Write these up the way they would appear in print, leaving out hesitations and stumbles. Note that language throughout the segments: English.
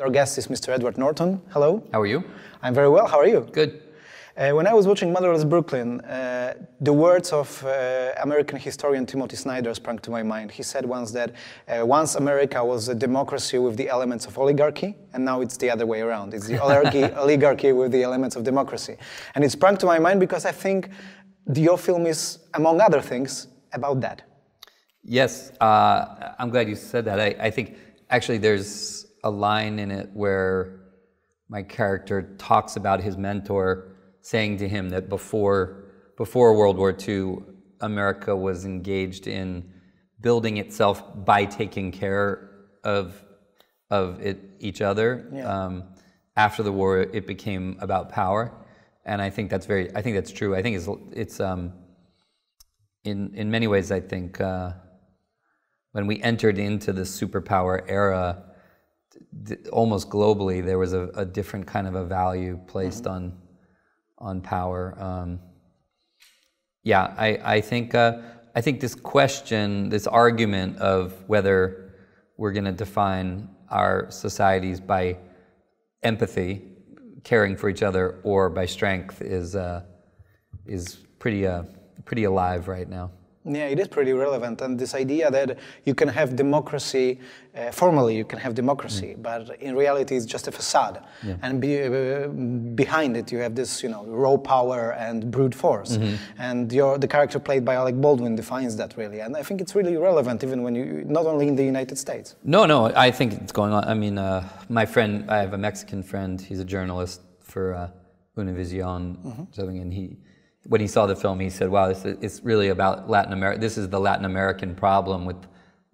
Our guest is Mr. Edward Norton. Hello. How are you? I'm very well. How are you? Good. When I was watching Motherless Brooklyn, the words of American historian Timothy Snyder sprang to my mind. He said once that once America was a democracy with the elements of oligarchy, and now it's the other way around. It's the oligarchy with the elements of democracy. And it sprang to my mind because I think your film is, among other things, about that. Yes, I'm glad you said that. I think actually there's a line in it where my character talks about his mentor saying to him that before World War II, America was engaged in building itself by taking care of each other. Yeah. After the war, it became about power, and I think that's true. I think it's in many ways, I think when we entered into the superpower era, almost globally, there was a different kind of a value placed on power. Yeah, I think this question, this argument of whether we're going to define our societies by empathy, caring for each other, or by strength is pretty alive right now. Yeah, it is pretty relevant, and this idea that you can have democracy, formally you can have democracy, but in reality it's just a facade, yeah. And behind it you have this, raw power and brute force, and the character played by Alec Baldwin defines that really, and I think it's really relevant even when you, not only in the United States. No, I think it's going on. I mean, my friend, I have a Mexican friend, he's a journalist for Univision, something, and when he saw the film, he said, wow, it's really about Latin America. This is the Latin American problem with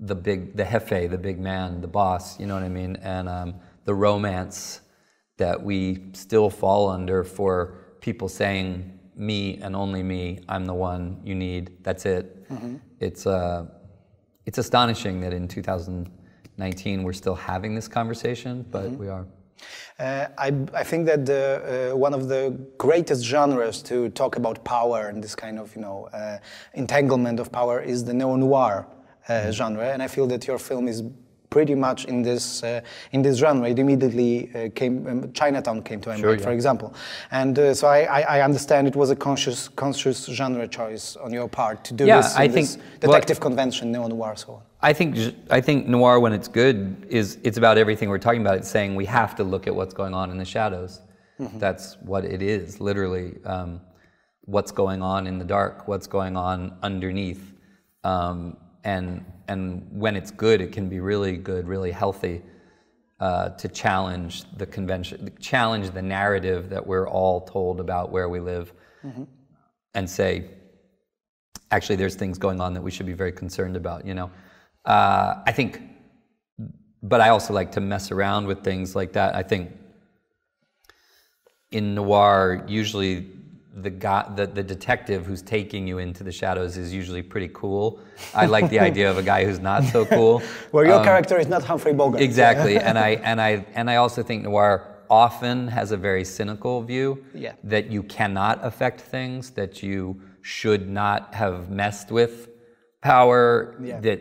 the jefe, the big man, the boss, you know what I mean? And the romance that we still fall under for people saying, me and only me, I'm the one you need, that's it. It's astonishing that in 2019 we're still having this conversation, but we are. I think that one of the greatest genres to talk about power and this kind of entanglement of power is the neo-noir genre, and I feel that your film is pretty much in this genre. It immediately Chinatown came to my mind, for example, and so I understand it was a conscious genre choice on your part to do this detective convention, neo-noir, so on. I think noir, when it's good, it's about everything we're talking about. It's saying we have to look at what's going on in the shadows. That's what it is, literally. What's going on in the dark, what's going on underneath. And when it's good, it can be really good, really healthy to challenge the convention, challenge the narrative that we're all told about where we live, and say, actually, there's things going on that we should be very concerned about, I think, but I also like to mess around with things like that. I think in noir, usually the detective who's taking you into the shadows is usually pretty cool. I like the idea of a guy who's not so cool. Where your character is not Humphrey Bogart. Exactly, and I also think noir often has a very cynical view, that you cannot affect things, that you should not have messed with power, that,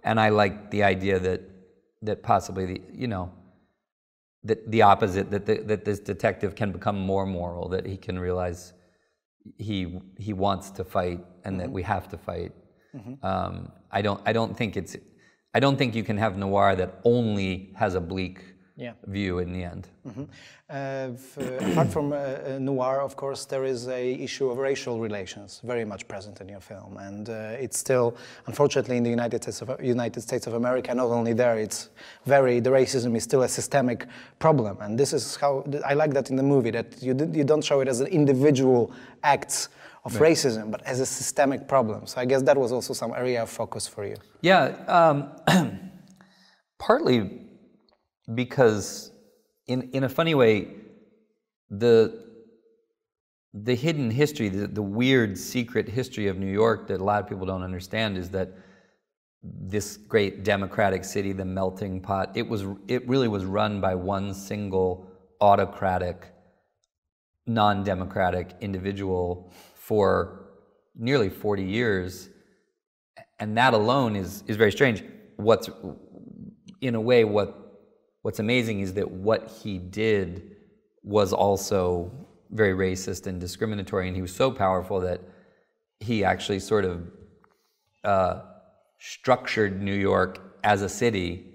and I like the idea that possibly that the opposite, that this detective can become more moral, that he can realize he wants to fight and that we have to fight. I don't think you can have noir that only has a bleak view in the end. Apart from noir, of course, there is a issue of racial relations very much present in your film, and it's still, unfortunately, in the United States of America, not only there, the racism is still a systemic problem, and this is how I like that in the movie, that you don't show it as an individual acts of racism, but as a systemic problem. So I guess that was also some area of focus for you. Yeah, partly because in a funny way, the hidden history, the weird secret history of New York that a lot of people don't understand is that this great democratic city, the melting pot, it really was run by one single autocratic, non-democratic individual for nearly 40 years, and that alone is very strange. In a way, what what's amazing is that what he did was also very racist and discriminatory, and he was so powerful that he actually sort of structured New York as a city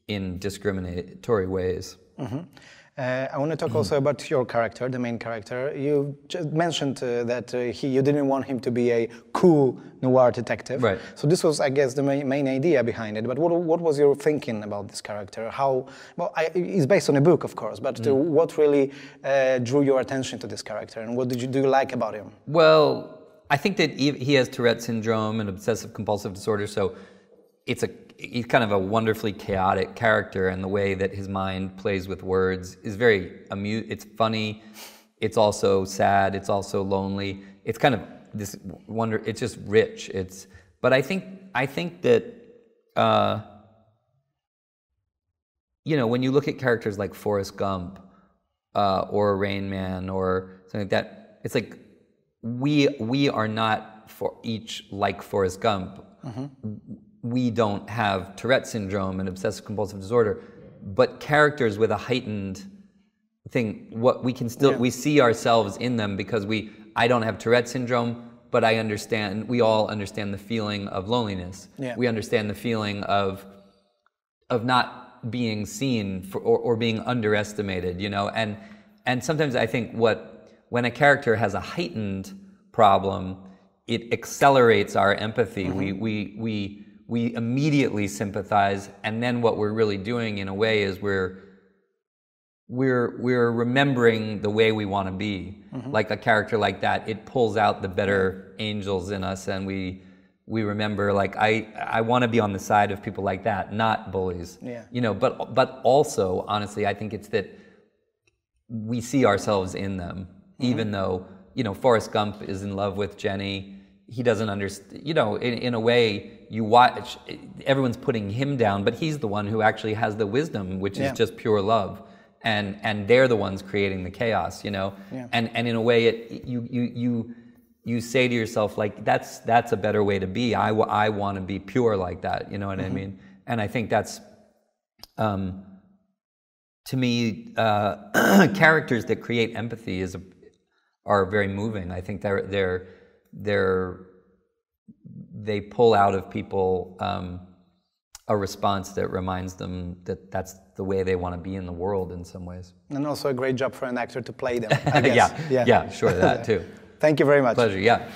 in discriminatory ways. Mm-hmm. I want to talk also about your character, the main character. You just mentioned that you didn't want him to be a cool noir detective. Right. So this was, I guess, the main idea behind it. But what was your thinking about this character? It's based on a book, of course, but what really drew your attention to this character, and what do you like about him? Well, I think that he has Tourette syndrome and obsessive compulsive disorder, so he's kind of a wonderfully chaotic character, and the way that his mind plays with words is very it's funny, it's also sad, it's also lonely. It's kind of this it's just rich. But I think that when you look at characters like Forrest Gump or Rain Man or something like that, it's like we are not like Forrest Gump. Mm-hmm. We don't have Tourette syndrome and obsessive compulsive disorder, but characters with a heightened thing, we see ourselves in them, because I don't have Tourette syndrome, but we all understand the feeling of loneliness. Yeah. We understand the feeling of not being seen or being underestimated, and sometimes I think when a character has a heightened problem, it accelerates our empathy. Mm-hmm. We immediately sympathize, and then what we're really doing in a way is we're remembering the way we want to be. Mm-hmm. Like a character like that, it pulls out the better angels in us, and we remember, like, I want to be on the side of people like that, not bullies. Yeah. But also, honestly, I think it's that we see ourselves in them. Mm-hmm. Even though, Forrest Gump is in love with Jenny, he doesn't understand, in a way, you watch, everyone's putting him down, but he's the one who actually has the wisdom, which is just pure love. And they're the ones creating the chaos, Yeah. And in a way, you say to yourself, like, that's a better way to be. I want to be pure like that, you know what I mean? And I think that's, to me, characters that create empathy are very moving. I think they pull out of people a response that reminds them that that's the way they want to be in the world in some ways. And also a great job for an actor to play them, I guess. Yeah, sure, that too. Thank you very much. Pleasure, yeah.